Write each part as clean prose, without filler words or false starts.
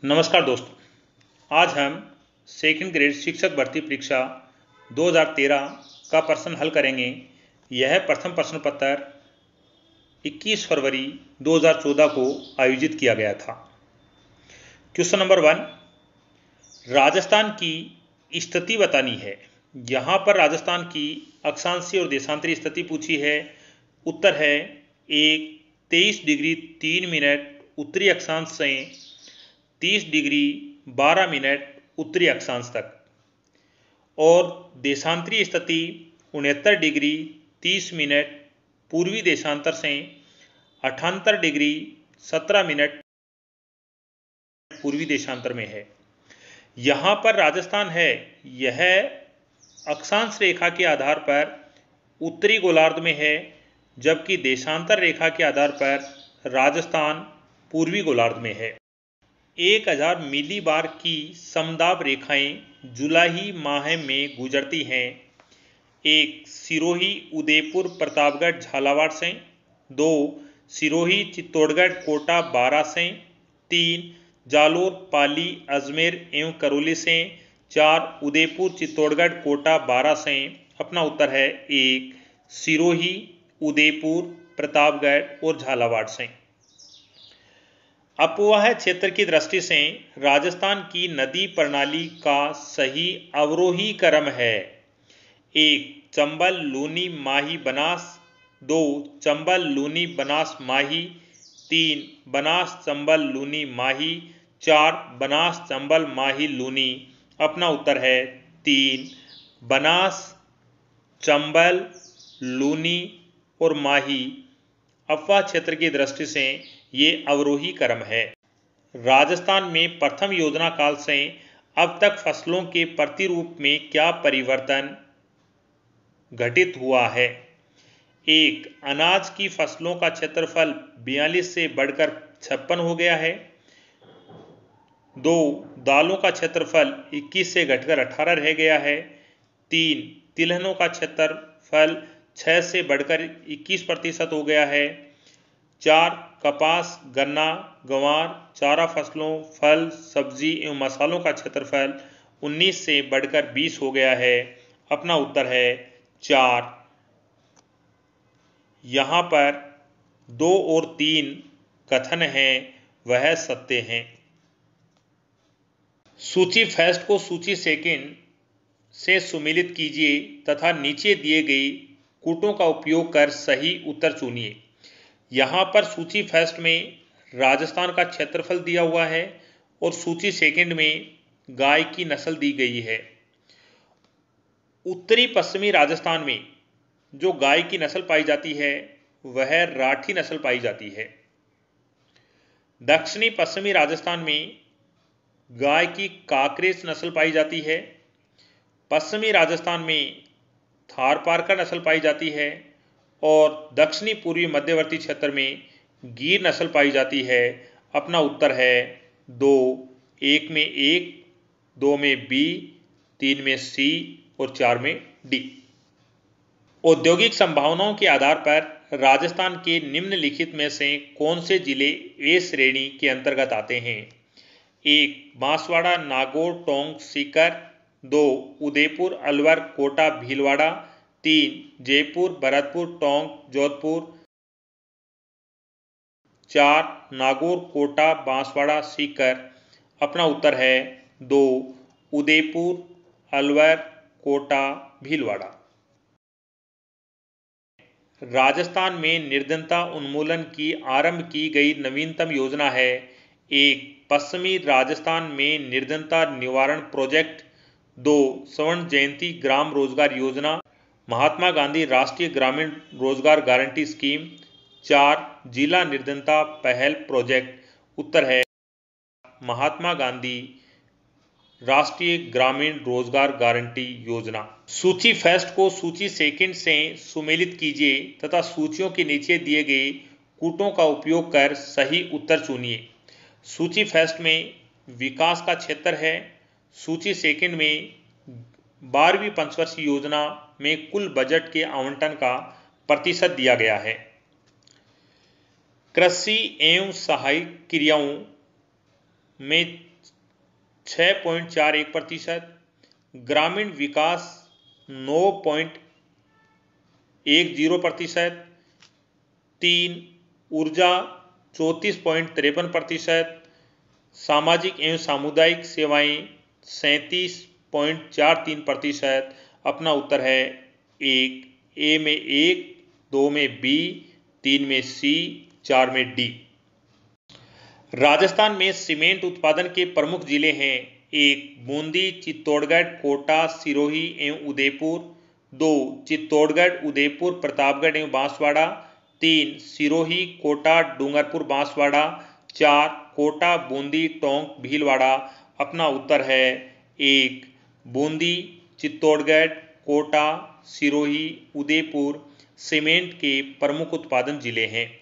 नमस्कार दोस्तों, आज हम सेकंड ग्रेड शिक्षक भर्ती परीक्षा 2013 का प्रश्न हल करेंगे। यह प्रथम प्रश्न पत्र 21 फरवरी 2014 को आयोजित किया गया था। क्वेश्चन नंबर 1, राजस्थान की स्थिति बतानी है। यहाँ पर राजस्थान की अक्षांशीय और देशांतरीय स्थिति पूछी है। उत्तर है 1, 23 डिग्री 3 मिनट उत्तरी अक्षांश से 30 डिग्री 12 मिनट उत्तरी अक्षांश तक, और देशांतरीय स्थिति 69 डिग्री 30 मिनट पूर्वी देशांतर से 78 डिग्री 17 मिनट पूर्वी देशांतर में है। यहाँ पर राजस्थान है, यह अक्षांश रेखा के आधार पर उत्तरी गोलार्ध में है, जबकि देशांतर रेखा के आधार पर राजस्थान पूर्वी गोलार्ध में है। 1000 मिली बार की समदाब रेखाएं जुलाई माह में गुजरती हैं। 1, सिरोही उदयपुर प्रतापगढ़ झालावाड़ से। 2, सिरोही चित्तौड़गढ़ कोटा बारां से। 3, जालोर पाली अजमेर एवं करौली से। 4, उदयपुर चित्तौड़गढ़ कोटा बारां से। अपना उत्तर है 1, सिरोही उदयपुर प्रतापगढ़ और झालावाड़ से। अपवाह क्षेत्र की दृष्टि से राजस्थान की नदी प्रणाली का सही अवरोही क्रम है। 1, चंबल लूनी माही बनास। 2, चंबल लूनी बनास माही। 3, बनास चंबल लूनी माही। 4, बनास चंबल माही लूनी। अपना उत्तर है 3, बनास चंबल लूनी और माही अपवाह क्षेत्र की दृष्टि से ये अवरोही क्रम है। राजस्थान में प्रथम योजना काल से अब तक फसलों के प्रतिरूप में क्या परिवर्तन घटित हुआ है। 1, अनाज की फसलों का क्षेत्रफल 42 से बढ़कर 56 हो गया है। 2, दालों का क्षेत्रफल 21 से घटकर 18 रह गया है। 3, तिलहनों का क्षेत्रफल 6 से बढ़कर 21% हो गया है। 4, कपास गन्ना गंवार चारा फसलों फल सब्जी एवं मसालों का क्षेत्रफल 19 से बढ़कर 20 हो गया है। अपना उत्तर है 4। यहाँ पर 2 और 3 कथन हैं वह सत्य हैं। सूची फर्स्ट को सूची सेकंड से सुमेलित कीजिए तथा नीचे दिए गए कूटों का उपयोग कर सही उत्तर चुनिए। यहाँ पर सूची फर्स्ट में राजस्थान का क्षेत्रफल दिया हुआ है और सूची सेकंड में गाय की नस्ल दी गई है। उत्तरी पश्चिमी राजस्थान में जो गाय की नस्ल पाई जाती है वह राठी नस्ल पाई जाती है। दक्षिणी पश्चिमी राजस्थान में गाय की काकरेज नस्ल पाई जाती है। पश्चिमी राजस्थान में थारपारकर नस्ल पाई जाती है और दक्षिणी पूर्वी मध्यवर्ती क्षेत्र में गिर नस्ल पाई जाती है। अपना उत्तर है 2, 1 में 1, 2 में बी, 3 में सी और 4 में डी। औद्योगिक संभावनाओं के आधार पर राजस्थान के निम्नलिखित में से कौन से जिले ए श्रेणी के अंतर्गत आते हैं। 1, बांसवाड़ा नागौर टोंक सीकर। 2, उदयपुर अलवर कोटा भीलवाड़ा। 3, जयपुर भरतपुर टोंक जोधपुर। 4, नागौर कोटा बांसवाड़ा सीकर। अपना उत्तर है 2, उदयपुर अलवर कोटा भीलवाड़ा। राजस्थान में निर्धनता उन्मूलन की आरंभ की गई नवीनतम योजना है। 1, पश्चिमी राजस्थान में निर्धनता निवारण प्रोजेक्ट। 2, स्वर्ण जयंती ग्राम रोजगार योजना, महात्मा गांधी राष्ट्रीय ग्रामीण रोजगार गारंटी स्कीम। 4, जिला निर्धनता पहल प्रोजेक्ट। उत्तर है महात्मा गांधी राष्ट्रीय ग्रामीण रोजगार गारंटी योजना। सूची फर्स्ट को सूची सेकंड से सुमेलित कीजिए तथा सूचियों के नीचे दिए गए कूटों का उपयोग कर सही उत्तर चुनिए। सूची फर्स्ट में विकास का क्षेत्र है। सूची सेकंड में 12वीं पंचवर्षीय योजना में कुल बजट के आवंटन का प्रतिशत दिया गया है। कृषि एवं सहायक क्रियाओं में 6.41%, ग्रामीण विकास 9.10%, 3 ऊर्जा 34.53%, सामाजिक एवं सामुदायिक सेवाएं 37.43%। अपना उत्तर है 1, ए में 1, 2 में बी, 3 में सी, 4 में डी। राजस्थान में सीमेंट उत्पादन के प्रमुख जिले हैं 1 बूंदी, चित्तौड़गढ़, कोटा, सिरोही एवं उदयपुर, 2 चित्तौड़गढ़, उदयपुर, प्रतापगढ़ एवं बांसवाड़ा, 3 सिरोही, कोटा, डूंगरपुर, बांसवाड़ा, 4 कोटा, बूंदी, टोंक, भीलवाड़ा। अपना उत्तर है 1 बूंदी, चित्तौड़गढ़, कोटा, सिरोही, उदयपुर सीमेंट के प्रमुख उत्पादन जिले हैं।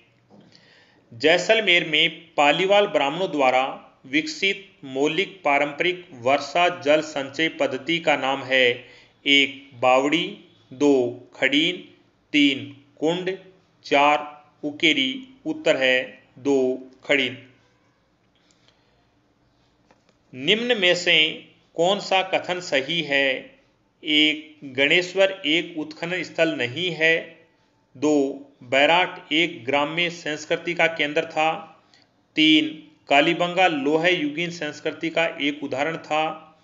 जैसलमेर में पालीवाल ब्राह्मणों द्वारा विकसित मौलिक पारंपरिक वर्षा जल संचय पद्धति का नाम है 1 बावड़ी, 2 खड़ीन, 3 कुंड, 4 उकेरी। उत्तर है 2 खड़ीन। निम्न में से कौन सा कथन सही है? 1 गणेश्वर एक उत्खनन स्थल नहीं है, 2 बैराट एक ग्राम्य संस्कृति का केंद्र था, 3 कालीबंगा लोह युगीन संस्कृति का एक उदाहरण था,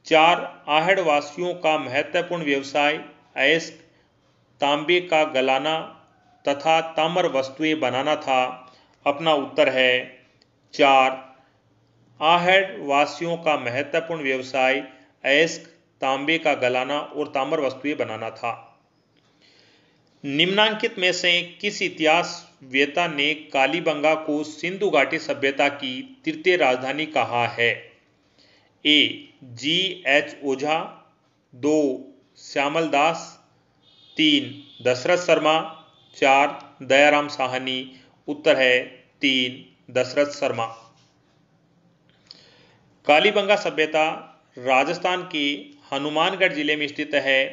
4 आहड़ वासियों का महत्वपूर्ण व्यवसाय अयस्क तांबे का गलाना तथा ताम्र वस्तुएं बनाना था। अपना उत्तर है 4 आहड़ वासियों का महत्वपूर्ण व्यवसाय अयस्क तांबे का गलाना और ताम्र वस्तुएं बनाना था। निम्नांकित में से किस इतिहासवेत्ता ने कालीबंगा को सिंधु घाटी सभ्यता की तृतीय राजधानी कहा है? ए जी.एच. ओझा, 2 श्यामल दास, 3 दशरथ शर्मा, 4 दयाराम साहनी। उत्तर है 3 दशरथ शर्मा। कालीबंगा सभ्यता राजस्थान के हनुमानगढ़ जिले में स्थित है।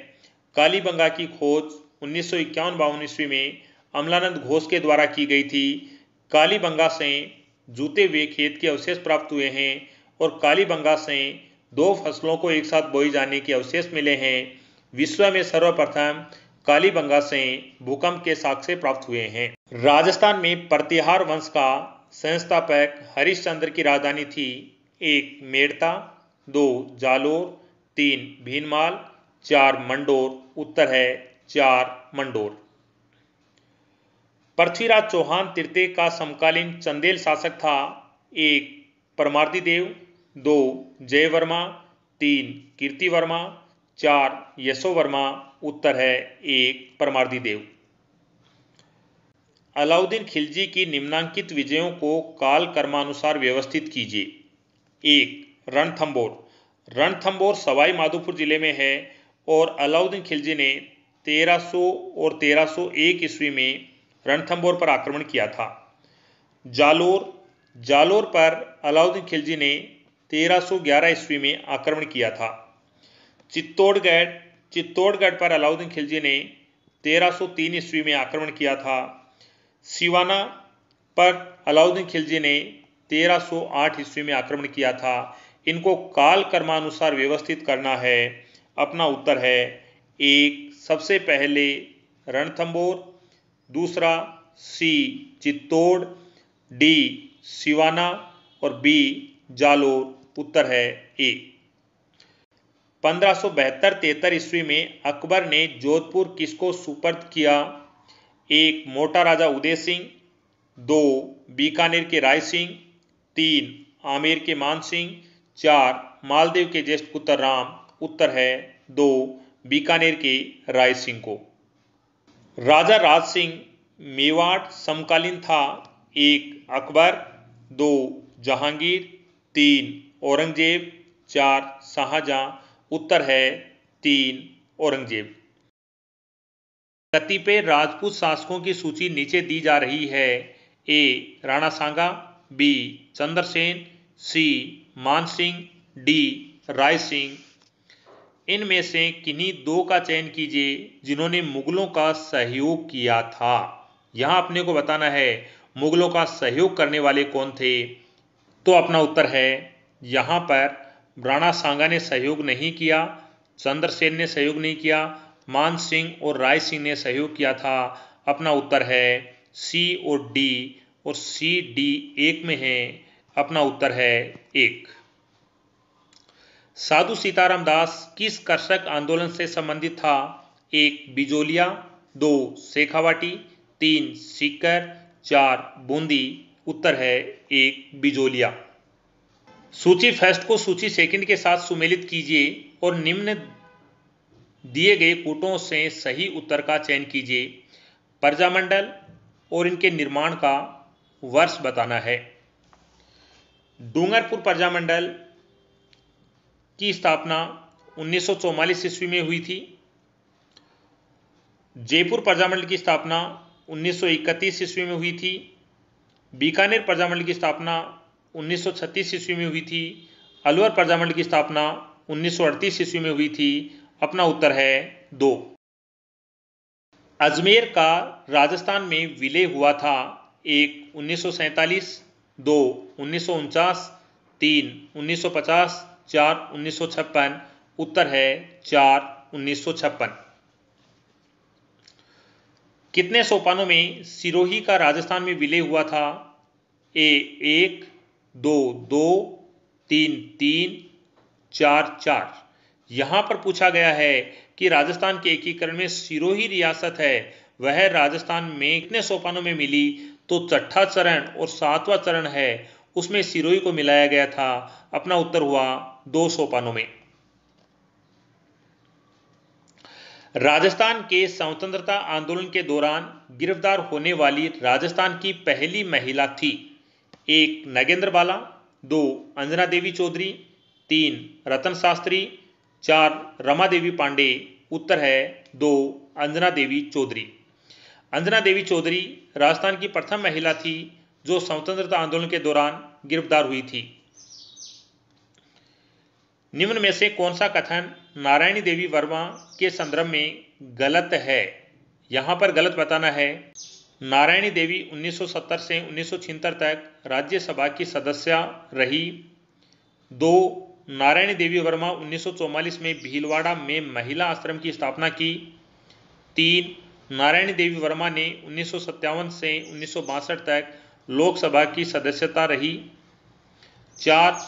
कालीबंगा की खोज 1951-52 ईस्वी में अमलानंद घोष के द्वारा की गई थी। कालीबंगा से जूते हुए खेत के अवशेष प्राप्त हुए हैं और कालीबंगा से 2 फसलों को एक साथ बोई जाने के अवशेष मिले हैं। विश्व में सर्वप्रथम कालीबंगा से भूकंप के साक्ष्य प्राप्त हुए हैं। राजस्थान में प्रतिहार वंश का संस्थापक हरिश्चंद्र की राजधानी थी 1 मेड़ता, 2 जालोर, 3 भीनमाल, 4 मंडोर। उत्तर है 4 मंडोर। पृथ्वीराज चौहान तृतीय का समकालीन चंदेल शासक था 1 परमार्दिदेव, 2 जयवर्मा, 3 कीर्तिवर्मा, 4 यशोवर्मा। उत्तर है 1 परमार्दिदेव। अलाउद्दीन खिलजी की निम्नांकित विजयों को काल क्रमानुसार व्यवस्थित कीजिए। 1 रणथंबोर। रणथंबोर सवाई माधोपुर जिले में है और अलाउद्दीन खिलजी ने 1300 और 1301 ईस्वी में रणथंबोर पर आक्रमण किया था। जालोर। जालोर पर अलाउद्दीन खिलजी ने 1311 ईस्वी में आक्रमण किया था। चित्तौड़गढ़। चित्तौड़गढ़ पर अलाउद्दीन खिलजी ने 1303 ईस्वी में आक्रमण किया था। सिवाना पर अलाउद्दीन खिलजी ने 1308 ईस्वी में आक्रमण किया था। इनको काल क्रमानुसार व्यवस्थित करना है। अपना उत्तर है 1 सबसे पहले रणथंबोर, दूसरा सी चित्तौड़, डी सिवाना और बी जालोर। उत्तर है ए। 1572-73 ईस्वी में अकबर ने जोधपुर किसको सुपर्द किया? 1 मोटा राजा उदय सिंह, 2 बीकानेर के राय सिंह, 3 आमेर के मान सिंह, 4 मालदेव के ज्येष्ठ पुत्र राम। उत्तर है 2 बीकानेर के राय सिंह को। राजा राज सिंह मेवाड़ समकालीन था 1 अकबर, 2 जहांगीर, 3 औरंगजेब, 4 शाहजहां। उत्तर है 3 औरंगजेब। कतिपय राजपूत शासकों की सूची नीचे दी जा रही है। ए राणा सांगा, बी चंद्रसेन, सी मान सिंह, डी राय सिंह। इनमें से किन्हीं 2 का चयन कीजिए जिन्होंने मुगलों का सहयोग किया था। यहां अपने को बताना है मुगलों का सहयोग करने वाले कौन थे। तो अपना उत्तर है यहां पर राणा सांगा ने सहयोग नहीं किया, चंद्रसेन ने सहयोग नहीं किया, मान सिंह और राय सिंह ने सहयोग किया था। अपना उत्तर है सी और डी, और सी डी एक में है। अपना उत्तर है एक। साधु सीताराम दास किस कर्षक आंदोलन से संबंधित था? एक बिजोलिया, दो शेखावाटी, तीन सीकर, चार बूंदी। उत्तर है एक बिजोलिया। सूची फर्स्ट को सूची सेकंड के साथ सुमेलित कीजिए और निम्न दिए गए कूटों से सही उत्तर का चयन कीजिए। प्रजामंडल और इनके निर्माण का वर्ष बताना है। डूंगरपुर प्रजामंडल की स्थापना 1944 ईस्वी में हुई थी। जयपुर प्रजामंडल की स्थापना 1931 ईस्वी में हुई थी। बीकानेर प्रजामंडल की स्थापना 1936 ईस्वी में हुई थी। अलवर प्रजामंडल की स्थापना 1938 ईस्वी में हुई थी। अपना उत्तर है 2। अजमेर का राजस्थान में विलय हुआ था। 1 1947, 2 1949, 3 1950, 4 1956। उत्तर है 4 1956। कितने सोपानों में सिरोही का राजस्थान में विलय हुआ था? ए 1, 2 2, 3 3, 4 4। यहां पर पूछा गया है कि राजस्थान के एकीकरण में सिरोही रियासत है, वह राजस्थान में कितने सोपानों में मिली? तो छठा चरण और 7वां चरण है, उसमें सिरोही को मिलाया गया था। अपना उत्तर हुआ 2 सोपानों में। राजस्थान के स्वतंत्रता आंदोलन के दौरान गिरफ्तार होने वाली राजस्थान की पहली महिला थी। 1 नगेंद्र बाला, 2 अंजना देवी चौधरी, 3 रतन शास्त्री, 4 रमा देवी पांडे। उत्तर है 2 अंजना देवी चौधरी। अंजना देवी चौधरी राजस्थान की प्रथम महिला थी जो स्वतंत्रता आंदोलन के दौरान गिरफ्तार हुई थी। निम्न में से कौन सा कथन नारायणी देवी वर्मा के संदर्भ में गलत है? यहां पर गलत बताना है। नारायणी देवी 1970 से 1976 तक राज्यसभा की सदस्य रही। 2 नारायणी देवी वर्मा 1944 में भीलवाड़ा में महिला आश्रम की स्थापना की। 3 नारायणी देवी वर्मा ने 1957 से 1962 तक लोकसभा की सदस्यता रही। 4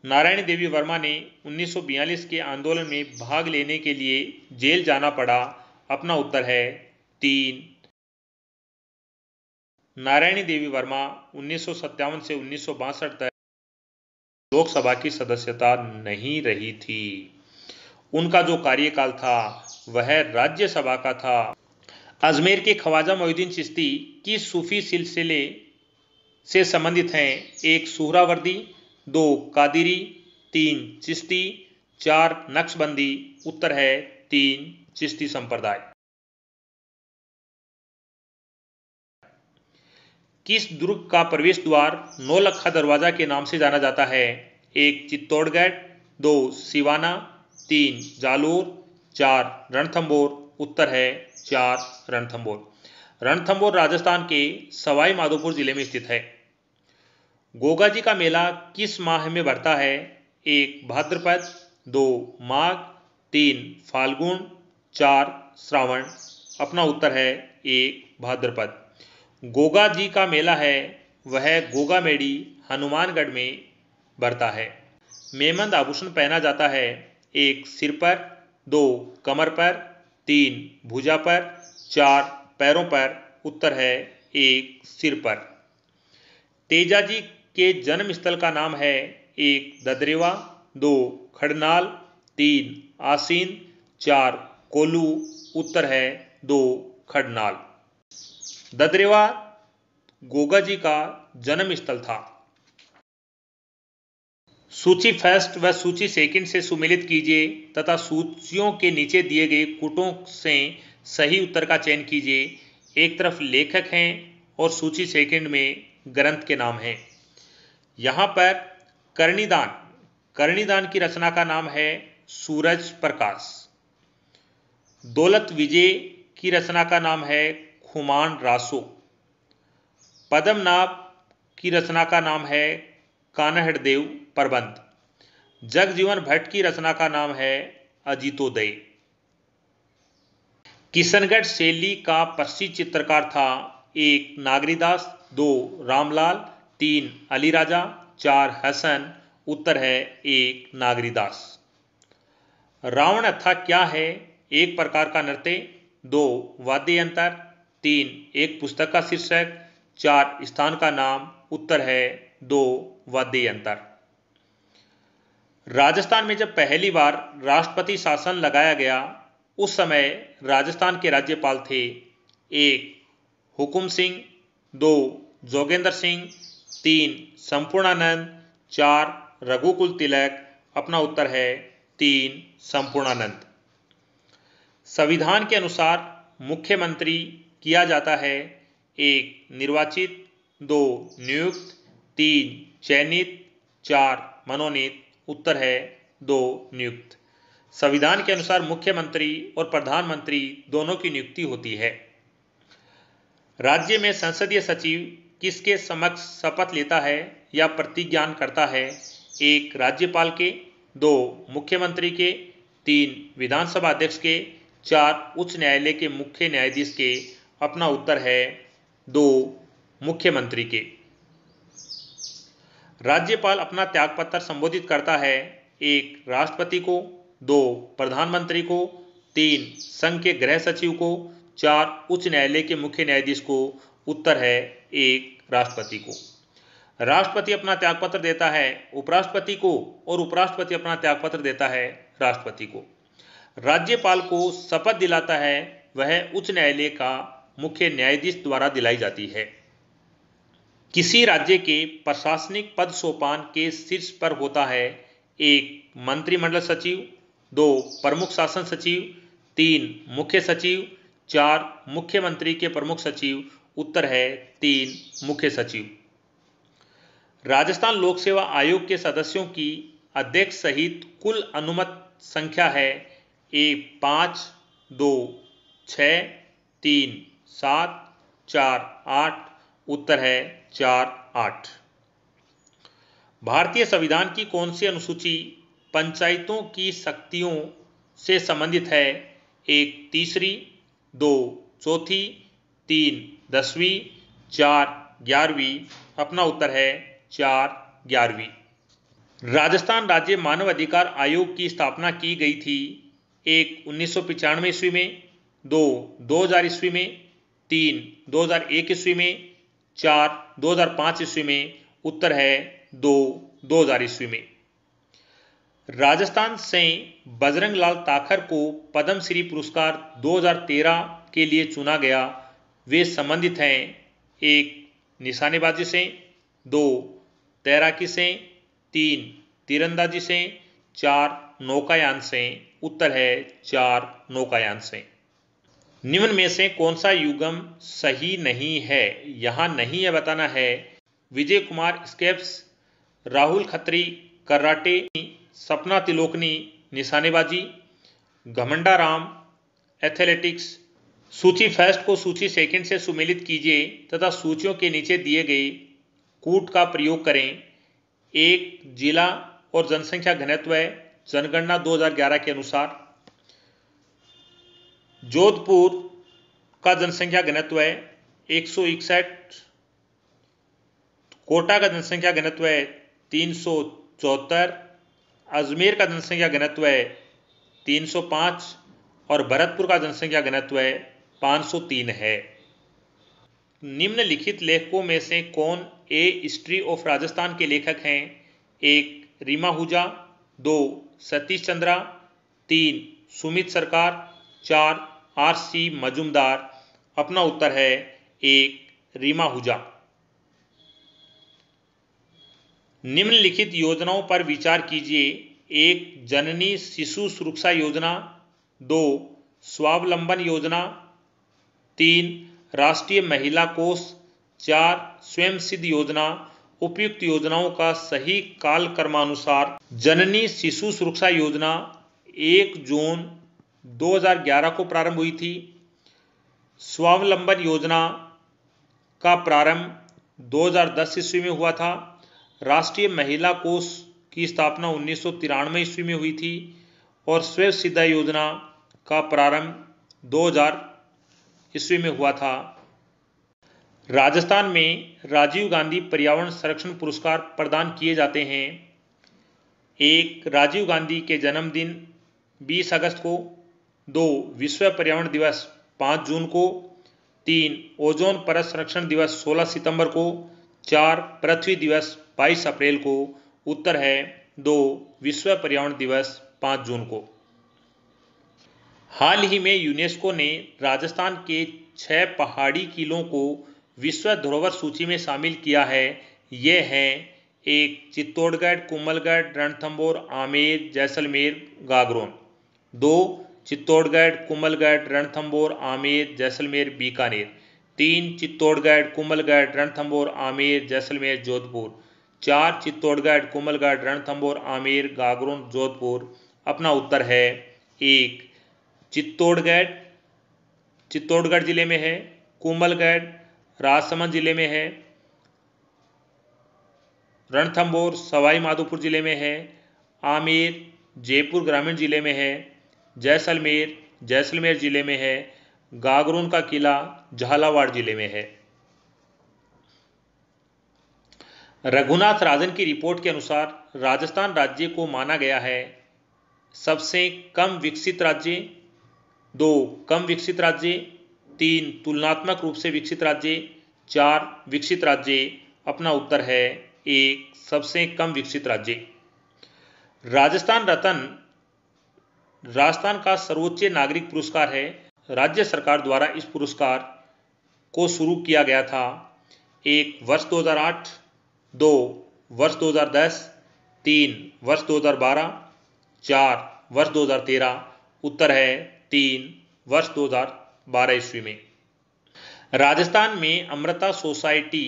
नारायणी देवी वर्मा ने 1942 के आंदोलन में भाग लेने के लिए जेल जाना पड़ा। अपना उत्तर है 3। नारायणी देवी वर्मा 1957 से 1962 तक लोकसभा की सदस्यता नहीं रही थी। उनका जो कार्यकाल था वह राज्यसभा का था। अजमेर के ख्वाजा मोइनुद्दीन चिश्ती की सूफी सिलसिले से संबंधित हैं। 1 सुहरावर्दी, 2 कादिरी, 3 चिश्ती, 4 नक्शबंदी। उत्तर है 3 चिश्ती संप्रदाय। किस दुर्ग का प्रवेश द्वार नौलखा दरवाजा के नाम से जाना जाता है? 1 चित्तौड़गढ़, 2 सिवाना, 3 जालोर, 4 रणथंभौर। उत्तर है 4 रणथंभौर। रणथंभौर राजस्थान के सवाई माधोपुर जिले में स्थित है। गोगा जी का मेला किस माह में भरता है? 1 भाद्रपद, 2 माघ, 3 फाल्गुन, 4 श्रावण। अपना उत्तर है 1 भाद्रपद। गोगा जी का मेला है वह गोगा मेड़ी हनुमानगढ़ में भरता है। मेमंद आभूषण पहना जाता है। 1 सिर पर, 2 कमर पर, 3 भुजा पर, 4 पैरों पर। उत्तर है 1 सिर पर। तेजाजी के जन्म स्थल का नाम है 1 ददरेवा, 2 खड़नाल, 3 आसीन, 4 कोल्लू। उत्तर है 2 खड़नाल। ददरेवा गोगा जी का जन्म स्थल था। सूची फर्स्ट व सूची सेकंड से सुमेलित कीजिए तथा सूचियों के नीचे दिए गए कूटों से सही उत्तर का चयन कीजिए। एक तरफ लेखक हैं और सूची सेकंड में ग्रंथ के नाम हैं। यहाँ पर कर्णिदान की रचना का नाम है सूरज प्रकाश। दौलत विजय की रचना का नाम है खुमान रासो। पद्मनाभ की रचना का नाम है कान्हड़देव प्रबंध। जगजीवन भट्ट की रचना का नाम है अजीतोदय। किशनगढ़ शैली का प्रसिद्ध चित्रकार था? 1 नागरीदास, 2 रामलाल, 3 अलीराजा, 4 हसन। उत्तर है 1 नागरीदास। रावण अथा क्या है? 1 प्रकार का नृत्य, 2 वाद्य यंत्र, 3 एक पुस्तक का शीर्षक, 4 स्थान का नाम। उत्तर है 2 वाद्य यंत्र। राजस्थान में जब पहली बार राष्ट्रपति शासन लगाया गया उस समय राजस्थान के राज्यपाल थे? 1 हुकुम सिंह, 2 जोगेंद्र सिंह, 3 संपूर्णानंद, 4 रघुकुल तिलक। अपना उत्तर है 3 संपूर्णानंद। संविधान के अनुसार मुख्यमंत्री किया जाता है? 1 निर्वाचित, 2 नियुक्त, 3 चयनित, 4 मनोनीत। उत्तर है 2 नियुक्त। संविधान के अनुसार मुख्यमंत्री और प्रधानमंत्री दोनों की नियुक्ति होती है। राज्य में संसदीय सचिव किसके समक्ष शपथ लेता है या प्रतिज्ञान करता है? 1 राज्यपाल के, 2 मुख्यमंत्री के, 3 विधानसभा अध्यक्ष के, 4 उच्च न्यायालय के मुख्य न्यायाधीश के। अपना उत्तर है 2 मुख्यमंत्री के। राज्यपाल अपना त्यागपत्र संबोधित करता है? 1 राष्ट्रपति को, 2 प्रधानमंत्री को, 3 संघ के गृह सचिव को, 4 उच्च न्यायालय के मुख्य न्यायाधीश को। उत्तर है 1 राष्ट्रपति को। राष्ट्रपति अपना त्यागपत्र देता है उपराष्ट्रपति को और उपराष्ट्रपति अपना त्यागपत्र देता है राष्ट्रपति को। राज्यपाल को शपथ दिलाता है वह उच्च न्यायालय का मुख्य न्यायाधीश द्वारा दिलाई जाती है। किसी राज्य के प्रशासनिक पद सोपान के शीर्ष पर होता है? 1 मंत्रिमंडल सचिव, 2 प्रमुख शासन सचिव, 3 मुख्य सचिव, 4 मुख्यमंत्री के प्रमुख सचिव। उत्तर है 3 मुख्य सचिव। राजस्थान लोक सेवा आयोग के सदस्यों की अध्यक्ष सहित कुल अनुमत संख्या है? 1 5, 2 6, 3 7, 4 8। उत्तर है 4 8। भारतीय संविधान की कौन सी अनुसूची पंचायतों की शक्तियों से संबंधित है? 1 तीसरी, 2 चौथी, 3 10वीं, 4 11वीं। अपना उत्तर है 4 11वीं। राजस्थान राज्य मानव अधिकार आयोग की स्थापना की गई थी? 1 1995 ईस्वी में, 2 2000 ईस्वी में, 3 2001 ईस्वी में, 4 2005 ईस्वी में। उत्तर है 2 2000 ईस्वी में। राजस्थान से बजरंग लाल ताखर को पद्म श्री पुरस्कार 2013 के लिए चुना गया। वे संबंधित हैं? 1 निशानेबाजी से, 2 तैराकी से, 3 तीरंदाजी से, 4 नौकायान से। उत्तर है 4 नौकायान से। निम्न में से कौन सा युग्म सही नहीं है? यहाँ नहीं है बताना है। विजय कुमार स्केप्स, राहुल खत्री कराटे, सपना तिलोकनी निशानेबाजी, घमंडा राम एथलेटिक्स। सूची फर्स्ट को सूची सेकंड से सुमेलित कीजिए तथा सूचियों के नीचे दिए गए कूट का प्रयोग करें। 1 जिला और जनसंख्या घनत्व जनगणना 2011 के अनुसार जोधपुर का जनसंख्या घनत्व 161, कोटा का जनसंख्या घनत्व 374, अजमेर का जनसंख्या घनत्व 305 और भरतपुर का जनसंख्या घनत्व 503 है। निम्नलिखित लेखकों में से कौन ए हिस्ट्री ऑफ राजस्थान के लेखक हैं? 1 रीमा आहूजा, 2 सतीश चंद्रा, 3 सुमित सरकार, 4 RC मजूमदार। अपना उत्तर है 1 रीमा आहूजा। निम्नलिखित योजनाओं पर विचार कीजिए। 1 जननी शिशु सुरक्षा योजना, 2 स्वावलंबन योजना, 3 राष्ट्रीय महिला कोष, 4 स्वयं सिद्ध योजना। उपयुक्त योजनाओं का सही कालक्रमानुसार। जननी शिशु सुरक्षा योजना 1 जून 2011 को प्रारंभ हुई थी। स्वावलंबन योजना का प्रारंभ 2010 ईस्वी में हुआ था। राष्ट्रीय महिला कोष की स्थापना 1993 ईस्वी में हुई थी और स्वयं सिद्धा योजना का प्रारंभ 2000 ईस्वी में हुआ था। राजस्थान में राजीव गांधी पर्यावरण संरक्षण पुरस्कार प्रदान किए जाते हैं। 1. राजीव गांधी के जन्मदिन 20 अगस्त को। 2. विश्व पर्यावरण दिवस 5 जून को। 3. ओजोन परत संरक्षण दिवस 16 सितंबर को। 4. पृथ्वी दिवस 22 अप्रैल को। उत्तर है 2. विश्व पर्यावरण दिवस 5 जून को। हाल ही में यूनेस्को ने राजस्थान के 6 पहाड़ी किलों को विश्व धरोहर सूची में शामिल किया है। ये हैं 1. चित्तौड़गढ़, कुंभलगढ़, रणथंभौर, आमेर, जैसलमेर, गागरोन। 2. चित्तौड़गढ़, कुंभलगढ़, रणथंभौर, आमेर, जैसलमेर, बीकानेर। 3. चित्तौड़गढ़, कुंभलगढ़, रणथंभौर, आमेर, जैसलमेर, जोधपुर। 4. चित्तौड़गढ़, कुंभलगढ़, रणथंभौर, आमेर, गागरोन, जोधपुर। अपना उत्तर है 1. चित्तौड़गढ़ जिले में है। कुंभलगढ़ राजसमंद जिले में है। रणथंभौर सवाई माधोपुर जिले में है। आमेर जयपुर ग्रामीण जिले में है। जैसलमेर जिले में है। गागरोन का किला झालावाड़ जिले में है। रघुनाथ राजन की रिपोर्ट के अनुसार राजस्थान राज्य को माना गया है सबसे कम विकसित राज्य, 2. कम विकसित राज्य, 3. तुलनात्मक रूप से विकसित राज्य, 4. विकसित राज्य। अपना उत्तर है 1. सबसे कम विकसित राज्य। राजस्थान रत्न राजस्थान का सर्वोच्च नागरिक पुरस्कार है। राज्य सरकार द्वारा इस पुरस्कार को शुरू किया गया था। 1. वर्ष 2008, 2. वर्ष 2010, 3. वर्ष 2012, 4. वर्ष 2013। उत्तर है 3. वर्ष 2012 ईस्वी में। राजस्थान में अमृता सोसाइटी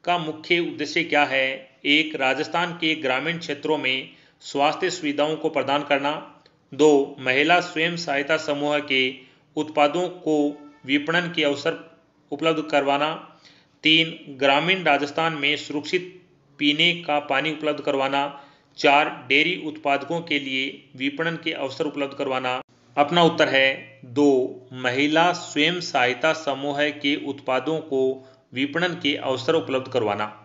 का मुख्य उद्देश्य क्या है? 1. राजस्थान के ग्रामीण क्षेत्रों में स्वास्थ्य सुविधाओं को प्रदान करना। 2. महिला स्वयं सहायता समूह के उत्पादों को विपणन के अवसर उपलब्ध करवाना। 3. ग्रामीण राजस्थान में सुरक्षित पीने का पानी उपलब्ध करवाना। 4. डेयरी उत्पादकों के लिए विपणन के अवसर उपलब्ध करवाना। अपना उत्तर है 2. महिला स्वयं सहायता समूह के उत्पादों को विपणन के अवसर उपलब्ध करवाना।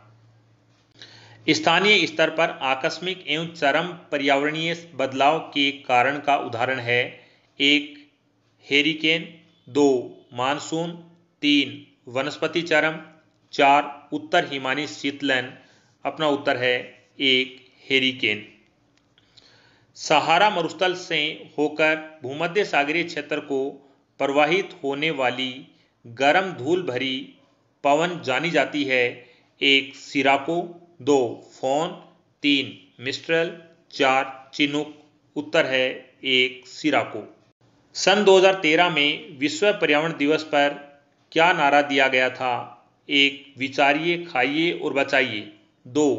स्थानीय स्तर पर आकस्मिक एवं चरम पर्यावरणीय बदलाव के कारण का उदाहरण है 1. हेरिकेन, 2. मानसून, 3. वनस्पति चरम, 4. उत्तर हिमानी शीतलहर। अपना उत्तर है 1. हेरिकेन। सहारा मरुस्थल से होकर भूमध्य सागरीय क्षेत्र को प्रवाहित होने वाली गर्म धूल भरी पवन जानी जाती है 1. सिराको, 2. फोन, 3. मिस्ट्रल, 4. चिनूक। उत्तर है 1. सिराको। सन 2013 में विश्व पर्यावरण दिवस पर क्या नारा दिया गया था? 1. विचारिए, खाइए और बचाइए। 2.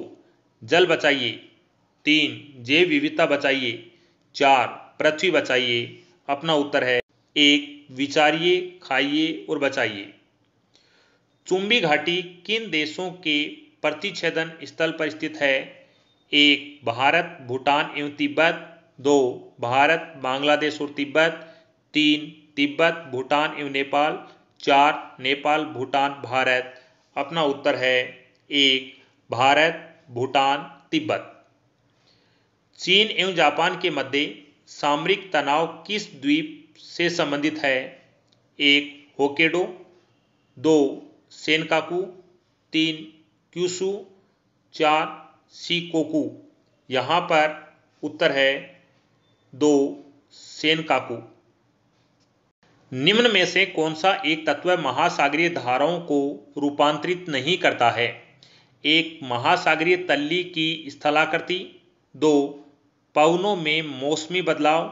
जल बचाइए। 3. जैव विविधता बचाइए। 4. पृथ्वी बचाइए। अपना उत्तर है 1. विचारिए, खाइए और बचाइए। चुंबी घाटी किन देशों के प्रतिच्छेदन स्थल पर स्थित है? 1. भारत, भूटान एवं तिब्बत। 2. भारत, बांग्लादेश और तिब्बत। 3. तिब्बत, भूटान एवं नेपाल। 4. नेपाल, भूटान, भारत। अपना उत्तर है 1. भारत, भूटान, तिब्बत। चीन एवं जापान के मध्य सामरिक तनाव किस द्वीप से संबंधित है? 1. होक्काइडो, 2. सेनकाकू, 3. क्यूशू, 4. शिकोकू। यहाँ पर उत्तर है 2. सेनकाकू। निम्न में से कौन सा एक तत्व महासागरीय धाराओं को रूपांतरित नहीं करता है? 1. महासागरीय तल्ली की स्थलाकृति। 2. पवनों में मौसमी बदलाव।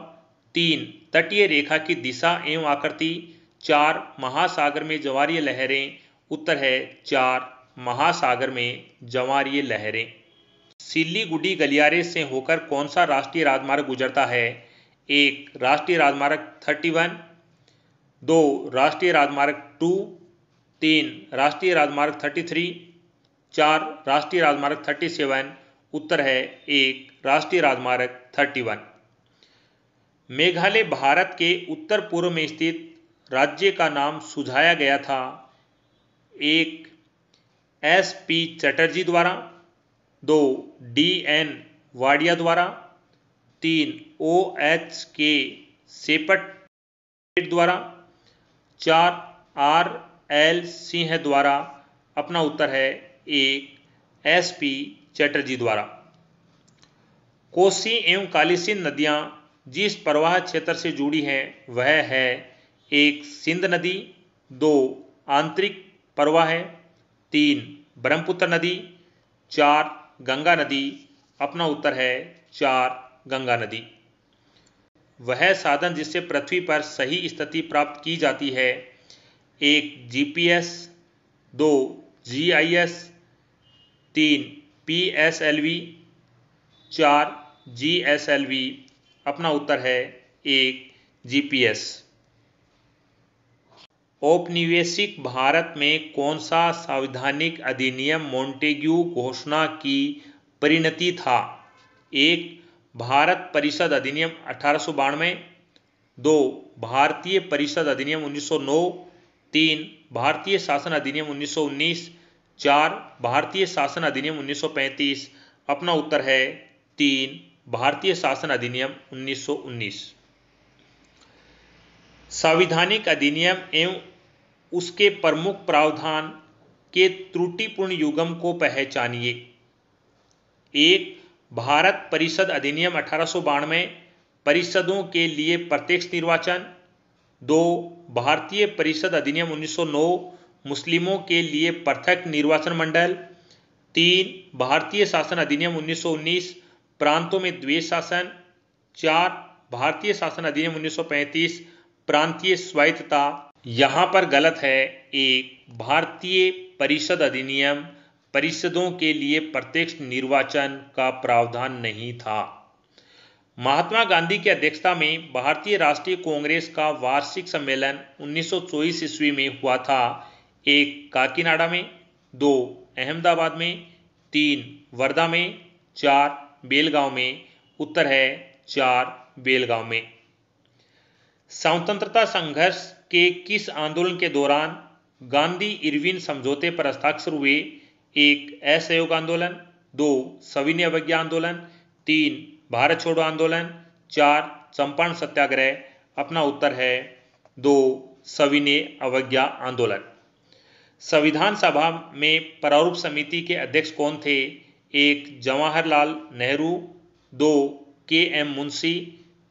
3. तटीय रेखा की दिशा एवं आकृति। 4. महासागर में ज्वारीय लहरें। उत्तर है 4. महासागर में ज्वारीय लहरें। सिल्लीगुड़ी गलियारे से होकर कौन सा राष्ट्रीय राजमार्ग गुजरता है? 1. राष्ट्रीय राजमार्ग 31, 2. राष्ट्रीय राजमार्ग 2, 3. राष्ट्रीय राजमार्ग 33, 4. राष्ट्रीय राजमार्ग 37 उत्तर है 1 राष्ट्रीय राजमार्ग 31। मेघालय भारत के उत्तर पूर्व में स्थित राज्य का नाम सुझाया गया था 1 SP चटर्जी द्वारा, 2 DN वाडिया द्वारा, 3 OHK सेपट द्वारा, 4 RL सिंह द्वारा। अपना उत्तर है 1 SP चटर्जी द्वारा। कोसी एवं काली सिंध नदियां जिस प्रवाह क्षेत्र से जुड़ी हैं वह है 1 सिंध नदी, 2 आंतरिक प्रवाह है, 3 ब्रह्मपुत्र नदी, 4 गंगा नदी। अपना उत्तर है 4 गंगा नदी। वह साधन जिससे पृथ्वी पर सही स्थिति प्राप्त की जाती है 1 GPS, 2 GIS, 3 PSLV, 4 GSLV। अपना उत्तर है 1 GPS। औपनिवेशिक भारत में कौन सा संवैधानिक अधिनियम मोंटेग्यू घोषणा की परिणति था? 1 भारत परिषद अधिनियम 1892, 2 भारतीय परिषद अधिनियम 1909, 3 भारतीय शासन अधिनियम 1919, 4 भारतीय शासन अधिनियम 1935। अपना उत्तर है 3 भारतीय शासन अधिनियम 1919। संवैधानिक अधिनियम एवं उसके प्रमुख प्रावधान के त्रुटिपूर्ण युग्म को पहचानिए। 1 भारत परिषद अधिनियम 1892 परिषदों के लिए प्रत्यक्ष निर्वाचन, 2 भारतीय परिषद अधिनियम 1909 मुस्लिमों के लिए पृथक निर्वाचन मंडल, 3 भारतीय शासन अधिनियम 1919 प्रांतों में द्वैध शासन, 4 भारतीय शासन अधिनियम 1935 प्रांतीय स्वायत्तता। यहाँ पर गलत है। 1 भारतीय परिषद अधिनियम परिषदों के लिए प्रत्यक्ष निर्वाचन का प्रावधान नहीं था। महात्मा गांधी की अध्यक्षता में भारतीय राष्ट्रीय कांग्रेस का वार्षिक सम्मेलन 1924 ईस्वी में हुआ था। 1 काकीनाडा में, 2 अहमदाबाद में, 3 वर्धा में, 4 बेलगांव में। उत्तर है 4 बेलगांव में। स्वतंत्रता संघर्ष के किस आंदोलन के दौरान गांधी इरविन समझौते पर हस्ताक्षर हुए? 1 असहयोग आंदोलन, 2 सविनय अवज्ञा आंदोलन, 3 भारत छोड़ो आंदोलन, 4 चंपारण सत्याग्रह। अपना उत्तर है 2 सविनय अवज्ञा आंदोलन। संविधान सभा में प्रारूप समिति के अध्यक्ष कौन थे? 1 जवाहरलाल नेहरू, 2 KM मुंशी,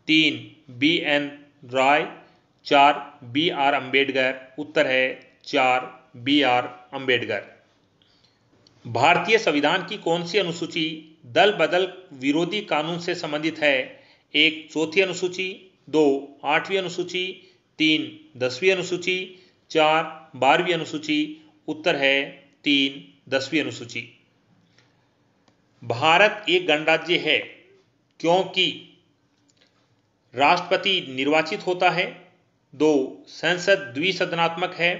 3 BN राय, 4 BR अम्बेडकर। उत्तर है 4 BR अम्बेडकर। भारतीय संविधान की कौन सी अनुसूची दल बदल विरोधी कानून से संबंधित है? 1 चौथी अनुसूची, 2 8वीं अनुसूची, 3 10वीं अनुसूची, 4 12वीं अनुसूची। उत्तर है 3 10वीं अनुसूची। भारत एक गणराज्य है क्योंकि राष्ट्रपति निर्वाचित होता है, 2 संसद द्विसदनात्मक है,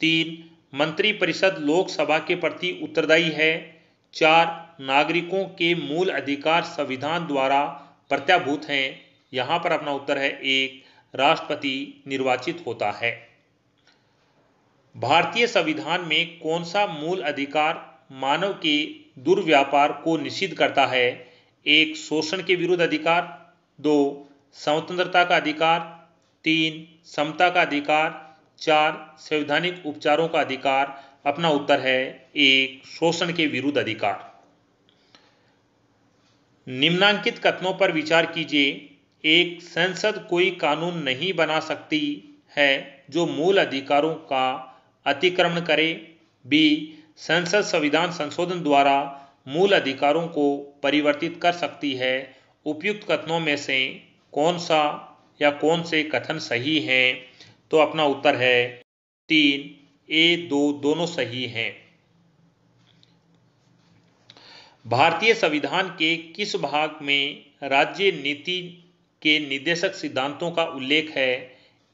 3 मंत्रिपरिषद लोकसभा के प्रति उत्तरदायी है, 4 नागरिकों के मूल अधिकार संविधान द्वारा प्रत्याभूत हैं। यहाँ पर अपना उत्तर है 1 राष्ट्रपति निर्वाचित होता है। भारतीय संविधान में कौन सा मूल अधिकार मानव के दुर्व्यापार को निषिद्ध करता है? 1 शोषण के विरुद्ध अधिकार, 2 स्वतंत्रता का अधिकार, 3 समता का अधिकार, 4 संवैधानिक उपचारों का अधिकार। अपना उत्तर है 1 शोषण के विरुद्ध अधिकार। निम्नांकित कथनों पर विचार कीजिए। 1 संसद कोई कानून नहीं बना सकती है जो मूल अधिकारों का अतिक्रमण करे। b संसद संविधान संशोधन द्वारा मूल अधिकारों को परिवर्तित कर सकती है। उपयुक्त कथनों में से कौन सा या कौन से कथन सही हैं? तो अपना उत्तर है 3 A 2 दोनों सही हैं। भारतीय संविधान के किस भाग में राज्य नीति के निर्देशक सिद्धांतों का उल्लेख है?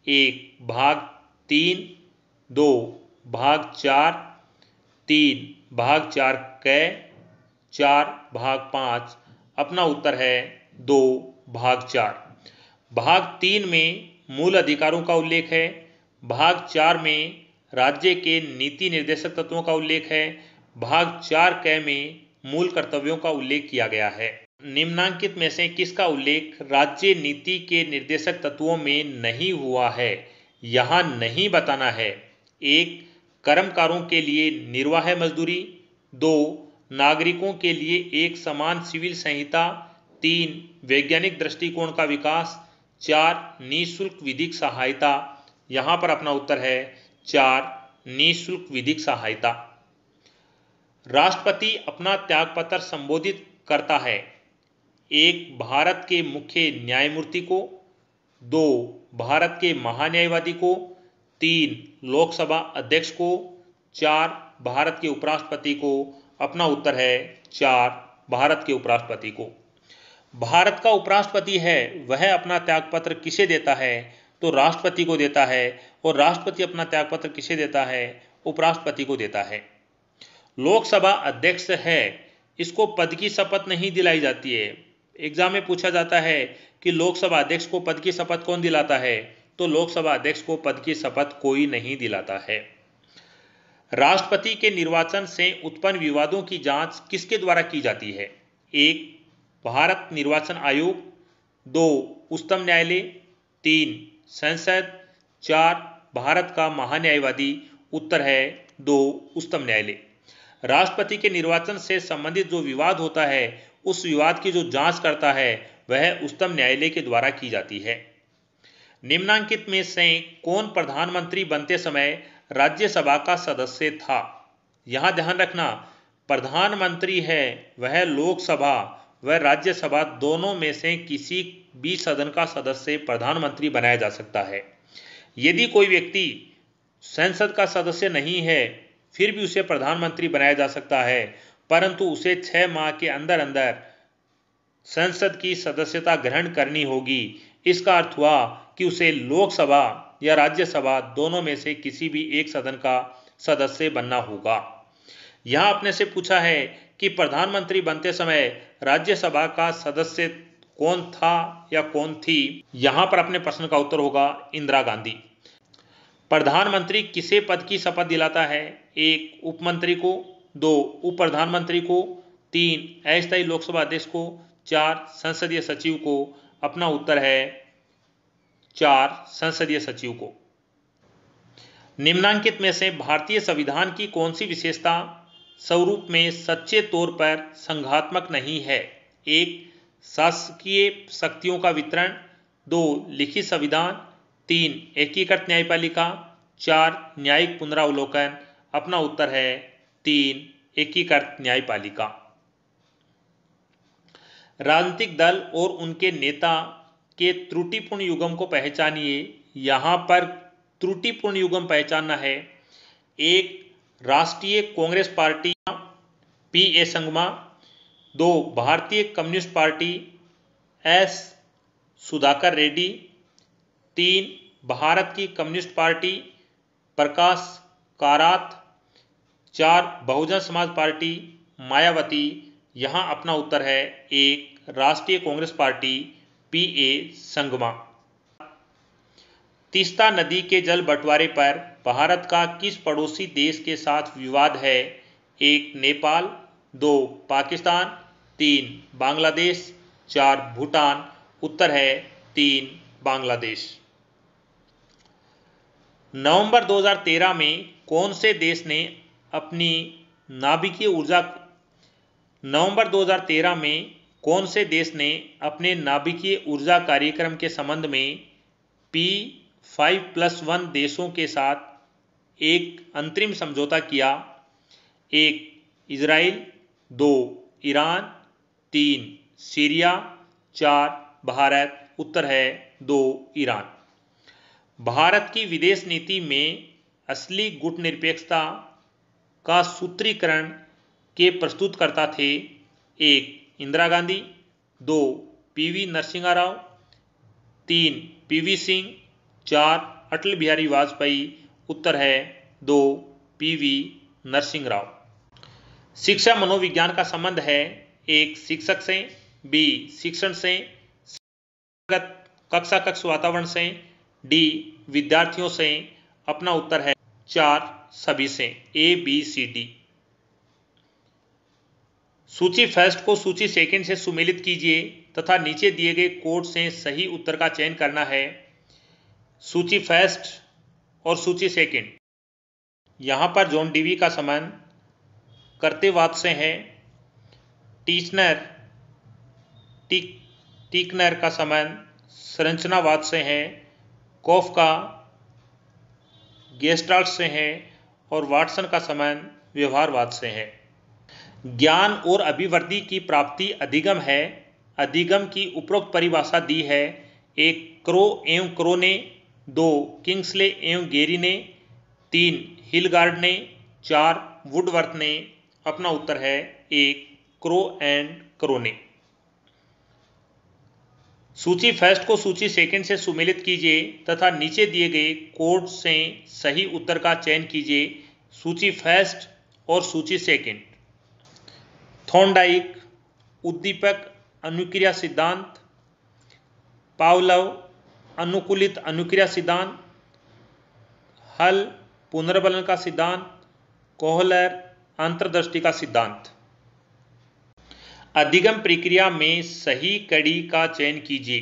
1 भाग 3, 2 भाग 4, 3 भाग 4 क, 4/5। अपना उत्तर है 2/4। भाग 3 में मूल अधिकारों का उल्लेख है। भाग 4 में राज्य के नीति निर्देशक तत्वों का उल्लेख है। भाग 4 में मूल कर्तव्यों का उल्लेख किया गया है। निम्नांकित में से किसका उल्लेख राज्य नीति के निर्देशक तत्वों में नहीं हुआ है? यहाँ नहीं बताना है। 1. कर्मकारों के लिए निर्वाह मजदूरी। 2. नागरिकों के लिए एक समान सिविल संहिता। 3. वैज्ञानिक दृष्टिकोण का विकास। 4. निःशुल्क विधिक सहायता। यहाँ पर अपना उत्तर है 4. निःशुल्क विधिक सहायता। राष्ट्रपति अपना त्यागपत्र संबोधित करता है। 1. भारत के मुख्य न्यायमूर्ति को। 2. भारत के महान्यायवादी को। 3. लोकसभा अध्यक्ष को। 4. भारत के उपराष्ट्रपति को। अपना उत्तर है 4. भारत के उपराष्ट्रपति को। भारत का उपराष्ट्रपति है वह अपना त्यागपत्र किसे देता है? तो राष्ट्रपति को देता है। और राष्ट्रपति अपना त्यागपत्र किसे देता है? उपराष्ट्रपति को देता है। लोकसभा अध्यक्ष है इसको पद की शपथ नहीं दिलाई जाती है। एग्जाम में पूछा जाता है कि लोकसभा अध्यक्ष को पद की शपथ कौन दिलाता है? तो लोकसभा अध्यक्ष को पद की शपथ कोई नहीं दिलाता है। राष्ट्रपति के निर्वाचन से उत्पन्न विवादों की जांच किसके द्वारा की जाती है? 1. भारत निर्वाचन आयोग। 2. उच्चतम न्यायालय। 3. संसद। 4. भारत का महान्यायवादी। उत्तर है 2. उच्चतम न्यायालय। राष्ट्रपति के निर्वाचन से संबंधित जो विवाद होता है उस विवाद की जो जांच करता है वह उच्चतम न्यायालय के द्वारा की जाती है। निम्नांकित में से कौन प्रधानमंत्री बनते समय राज्यसभा का सदस्य था? यहां ध्यान रखना, प्रधानमंत्री है वह लोकसभा व राज्यसभा दोनों में से किसी भी सदन का सदस्य प्रधानमंत्री बनाया जा सकता है। यदि कोई व्यक्ति संसद का सदस्य नहीं है फिर भी उसे प्रधानमंत्री बनाया जा सकता है, परंतु उसे 6 माह के अंदर अंदर संसद की सदस्यता ग्रहण करनी होगी। इसका अर्थ हुआ कि उसे लोकसभा या राज्यसभा दोनों में से किसी भी एक सदन का सदस्य बनना होगा। यहां अपने से पूछा है कि प्रधानमंत्री बनते समय राज्यसभा का सदस्य कौन था या कौन थी? यहां पर अपने प्रश्न का उत्तर होगा इंदिरा गांधी। प्रधानमंत्री किसे पद की शपथ दिलाता है? 1. उप मंत्री को। 2. उप प्रधानमंत्री को। 3. अस्थायी लोकसभा अध्यक्ष को। 4. संसदीय सचिव को। अपना उत्तर है 4. संसदीय सचिव को। निम्नांकित में से भारतीय संविधान की कौन सी विशेषता स्वरूप में सच्चे तौर पर संघात्मक नहीं है? 1. शासकीय शक्तियों का वितरण। 2. लिखित संविधान। 3. एकीकृत न्यायपालिका। 4. न्यायिक पुनरावलोकन। अपना उत्तर है 3. एकीकृत न्यायपालिका। राजनीतिक दल और उनके नेता के त्रुटिपूर्ण युग्म को पहचानिए। यहाँ पर त्रुटिपूर्ण युग्म पहचानना है। 1. राष्ट्रीय कांग्रेस पार्टी P.A. संगमा। 2. भारतीय communist party S. Sudhakar Reddy. 3. Bharat की कम्युनिस्ट पार्टी प्रकाश कारात। 4. बहुजन समाज पार्टी मायावती। यहाँ अपना उत्तर है 1. राष्ट्रीय कांग्रेस पार्टी P.A. संगमा। तीस्ता नदी के जल बंटवारे पर भारत का किस पड़ोसी देश के साथ विवाद है? 1. नेपाल। 2. पाकिस्तान। 3. बांग्लादेश। 4. भूटान। उत्तर है 3. बांग्लादेश। नवंबर 2013 में कौन से देश ने अपनी नाभिकीय ऊर्जा नवंबर 2013 में कौन से देश ने अपने नाभिकीय ऊर्जा कार्यक्रम के संबंध में P5+1 देशों के साथ एक अंतरिम समझौता किया? 1. इजराइल। 2. ईरान। 3. सीरिया। 4. भारत। उत्तर है 2. ईरान। भारत की विदेश नीति में असली गुटनिरपेक्षता का सूत्रीकरण के प्रस्तुतकर्ता थे? 1. इंदिरा गांधी। 2. P.V. नरसिम्हा राव। 3. P.V. सिंह। 4. अटल बिहारी वाजपेयी। उत्तर है 2. P.V. नरसिम्हा राव। शिक्षा मनोविज्ञान का संबंध है एक शिक्षक से, बी शिक्षण से, कक्षा कक्ष वातावरण से, डी विद्यार्थियों से। अपना उत्तर है 4 सभी से, ए बी सी डी। सूची फर्स्ट को सूची सेकंड से सुमेलित कीजिए तथा नीचे दिए गए कोड से सही उत्तर का चयन करना है। सूची फर्स्ट और सूची सेकंड, यहां पर जॉन डीवी का संबंध कर्तव्यवाद से है। टीकनर का संबंध संरचनावाद से है। कॉफ का गेस्टाल्ट से है और वाटसन का संबंध व्यवहारवाद से है। ज्ञान और अभिवृद्धि की प्राप्ति अधिगम है। अधिगम की उपरोक्त परिभाषा दी है। एक क्रो एवं क्रो ने, 2 किंग्सले एवं गेरी ने, 3 हिलगार्ड ने, 4 वुडवर्थ ने। अपना उत्तर है एक क्रो एंड क्रो ने। सूची फर्स्ट को सूची सेकंड से सुमेलित कीजिए तथा नीचे दिए गए कोड से सही उत्तर का चयन कीजिए। सूची फर्स्ट और सूची सेकंड। थॉर्नडाइक उद्दीपक अनुक्रिया सिद्धांत, पावलोव अनुकूलित अनुक्रिया सिद्धांत, हल पुनर्बलन का सिद्धांत, कोहलर अंतर्दृष्टि का सिद्धांत। अधिगम प्रक्रिया में सही कड़ी का चयन कीजिए।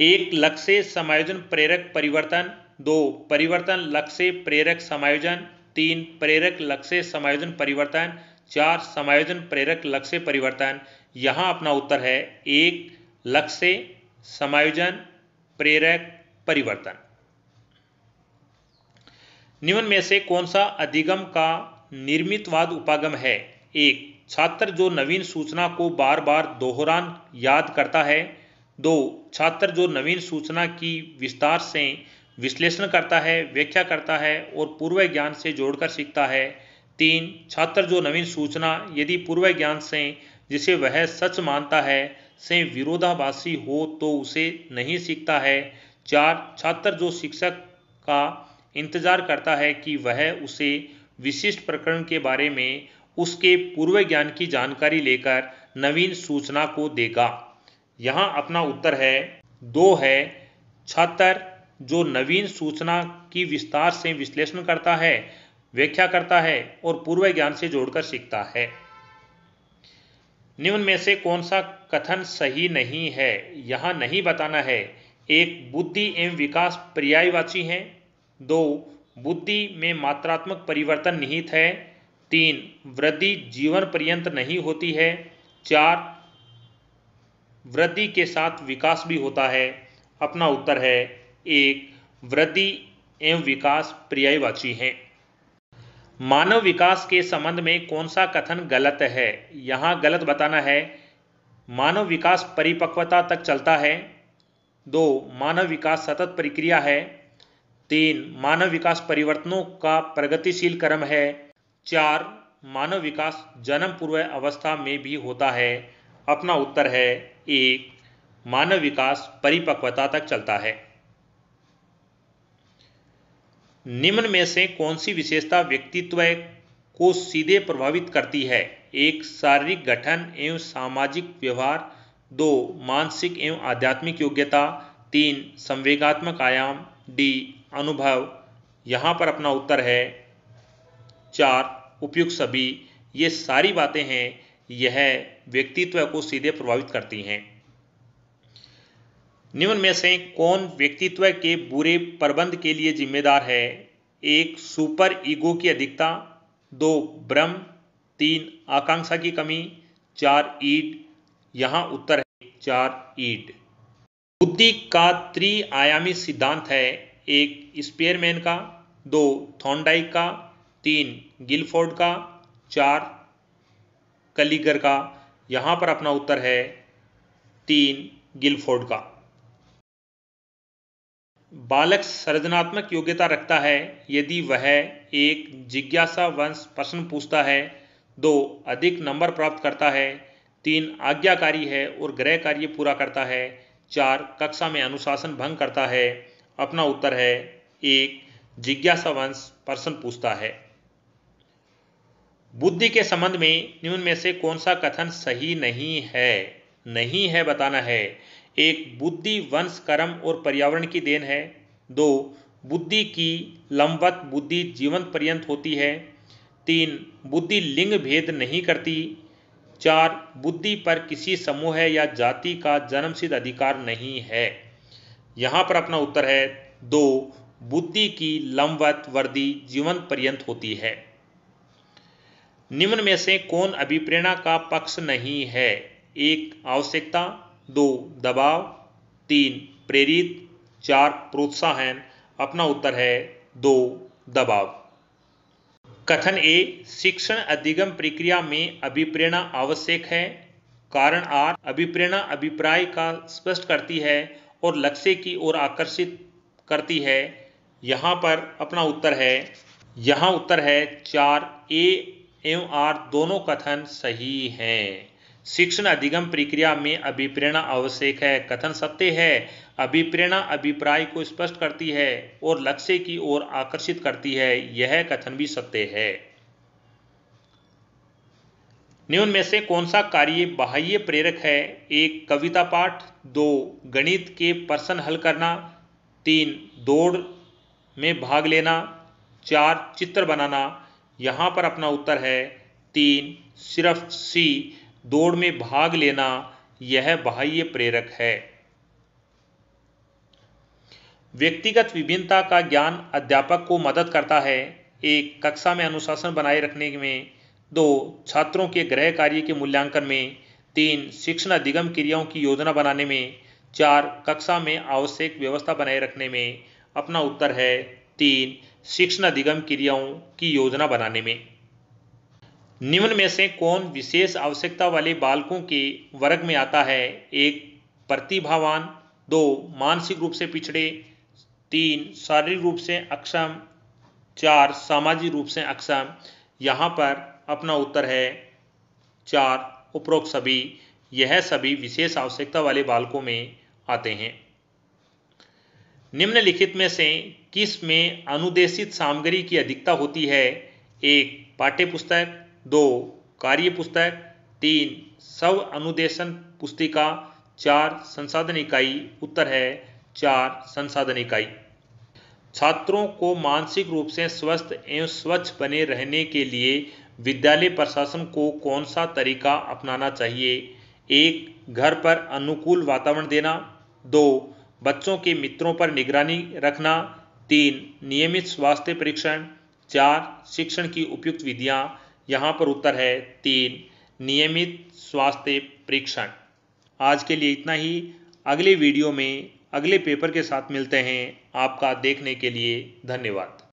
1 लक्ष्य समायोजन प्रेरक परिवर्तन, 2 परिवर्तन लक्ष्य प्रेरक समायोजन, 3 प्रेरक लक्ष्य समायोजन परिवर्तन, 4 समायोजन प्रेरक लक्ष्य परिवर्तन। यहाँ अपना उत्तर है 1 लक्ष्य समायोजन प्रेरक परिवर्तन। निम्न में से कौन सा अधिगम का निर्मितवाद उपागम है? 1 छात्र जो नवीन सूचना को बार बार दोहरान याद करता है। 2 छात्र जो नवीन सूचना की विस्तार से विश्लेषण करता है, व्याख्या करता है और पूर्व ज्ञान से जोड़कर सीखता है। 3 छात्र जो नवीन सूचना यदि पूर्व ज्ञान से, जिसे वह सच मानता है, से विरोधाभासी हो तो उसे नहीं सीखता है। 4 छात्र जो शिक्षक का इंतजार करता है कि वह उसे विशिष्ट प्रकरण के बारे में उसके पूर्व ज्ञान की जानकारी लेकर नवीन सूचना को देगा। यहाँ अपना उत्तर है 2 है। छात्र जो नवीन सूचना की विस्तार से विश्लेषण करता है, व्याख्या करता है और पूर्व ज्ञान से जोड़कर सीखता है। निम्न में से कौन सा कथन सही नहीं है? यहाँ नहीं बताना है। 1 बुद्धि एवं विकास पर्यायवाची हैं। 2 बुद्धि में मात्रात्मक परिवर्तन निहित है। 3 वृद्धि जीवन पर्यंत नहीं होती है। 4 वृद्धि के साथ विकास भी होता है। अपना उत्तर है 1 वृद्धि एवं विकास पर्यायवाची हैं। मानव विकास के संबंध में कौन सा कथन गलत है? यहाँ गलत बताना है। मानव विकास परिपक्वता तक चलता है। 2 मानव विकास सतत प्रक्रिया है। 3 मानव विकास परिवर्तनों का प्रगतिशील क्रम है। 4 मानव विकास जन्म पूर्व अवस्था में भी होता है। अपना उत्तर है 1 मानव विकास परिपक्वता तक चलता है। निम्न में से कौन सी विशेषता व्यक्तित्व को सीधे प्रभावित करती है? 1 शारीरिक गठन एवं सामाजिक व्यवहार, 2 मानसिक एवं आध्यात्मिक योग्यता, 3 संवेगात्मक आयाम, डी अनुभव। यहाँ पर अपना उत्तर है 4 उपयुक्त सभी। ये सारी बातें हैं, यह व्यक्तित्व को सीधे प्रभावित करती हैं। निम्न में से कौन व्यक्तित्व के बुरे प्रबंध के लिए जिम्मेदार है? 1 सुपर ईगो की अधिकता, 2 भ्रम, 3 आकांक्षा की कमी, 4 ईड। यहाँ उत्तर है 4 ईड। बुद्धि का त्रिआयामी सिद्धांत है। 1 स्पेयरमैन का, 2 थॉर्नडाइक का, 3 गिलफोर्ड का, 4 कलिगर का। यहाँ पर अपना उत्तर है 3 गिलफोर्ड का। बालक सृजनात्मक योग्यता रखता है यदि वह 1 जिज्ञासावश प्रश्न पूछता है, 2 अधिक नंबर प्राप्त करता है, 3 आज्ञाकारी है और गृह कार्य पूरा करता है, 4 कक्षा में अनुशासन भंग करता है। अपना उत्तर है 1 जिज्ञासावश प्रश्न पूछता है। बुद्धि के संबंध में निम्न में से कौन सा कथन सही नहीं है? नहीं है बताना है। 1. बुद्धि वंश, कर्म और पर्यावरण की देन है। 2. बुद्धि की लंबवत बुद्धि जीवन पर्यंत होती है। 3. बुद्धि लिंग भेद नहीं करती। 4. बुद्धि पर किसी समूह या जाति का जन्मसिद्ध अधिकार नहीं है। यहाँ पर अपना उत्तर है 2. बुद्धि की लंबवत वृद्धि जीवन पर्यंत होती है। निम्न में से कौन अभिप्रेरणा का पक्ष नहीं है? 1. आवश्यकता। 2. दबाव। 3. प्रेरित। 4. प्रोत्साहन। अपना उत्तर है 2. दबाव। कथन ए, शिक्षण अधिगम प्रक्रिया में अभिप्रेरणा आवश्यक है। कारण आर, अभिप्रेरणा अभिप्राय का स्पष्ट करती है और लक्ष्य की ओर आकर्षित करती है। यहाँ पर अपना उत्तर है 4. ए एवं आर दोनों कथन सही हैं। शिक्षण अधिगम प्रक्रिया में अभिप्रेरणा आवश्यक है, कथन सत्य है। अभिप्रेरणा अभिप्राय को स्पष्ट करती है और लक्ष्य की ओर आकर्षित करती है, यह कथन भी सत्य है। निम्न में से कौन सा कार्य बाह्य प्रेरक है? 1. कविता पाठ। 2. गणित के प्रश्न हल करना। 3. दौड़ में भाग लेना। 4. चित्र बनाना। यहाँ पर अपना उत्तर है 3. सिर्फ सी, दौड़ में भाग लेना, यह बाह्य प्रेरक है। व्यक्तिगत विभिन्नता का ज्ञान अध्यापक को मदद करता है। 1. कक्षा में अनुशासन बनाए रखने में। 2. छात्रों के गृह कार्य के मूल्यांकन में। 3. शिक्षण अधिगम क्रियाओं की योजना बनाने में। 4. कक्षा में आवश्यक व्यवस्था बनाए रखने में। अपना उत्तर है 3. शिक्षण अधिगम क्रियाओं की योजना बनाने में। निम्न में से कौन विशेष आवश्यकता वाले बालकों के वर्ग में आता है? 1. प्रतिभावान। 2. मानसिक रूप से पिछड़े। 3. शारीरिक रूप से अक्षम। 4. सामाजिक रूप से अक्षम। यहाँ पर अपना उत्तर है 4. उपरोक्त सभी। यह सभी विशेष आवश्यकता वाले बालकों में आते हैं। निम्नलिखित में से किस में अनुदेशित सामग्री की अधिकता होती है? 1. पाठ्य पुस्तक। 2. कार्य पुस्तक। 3. स्व अनुदेशन पुस्तिका। 4. संसाधन इकाई। उत्तर है 4. संसाधन इकाई। छात्रों को मानसिक रूप से स्वस्थ एवं स्वच्छ बने रहने के लिए विद्यालय प्रशासन को कौन सा तरीका अपनाना चाहिए? 1. घर पर अनुकूल वातावरण देना। 2. बच्चों के मित्रों पर निगरानी रखना। 3. नियमित स्वास्थ्य परीक्षण। 4. शिक्षण की उपयुक्त विधियां। यहाँ पर उत्तर है 3. नियमित स्वास्थ्य परीक्षण। आज के लिए इतना ही। अगले वीडियो में अगले पेपर के साथ मिलते हैं। आपका देखने के लिए धन्यवाद।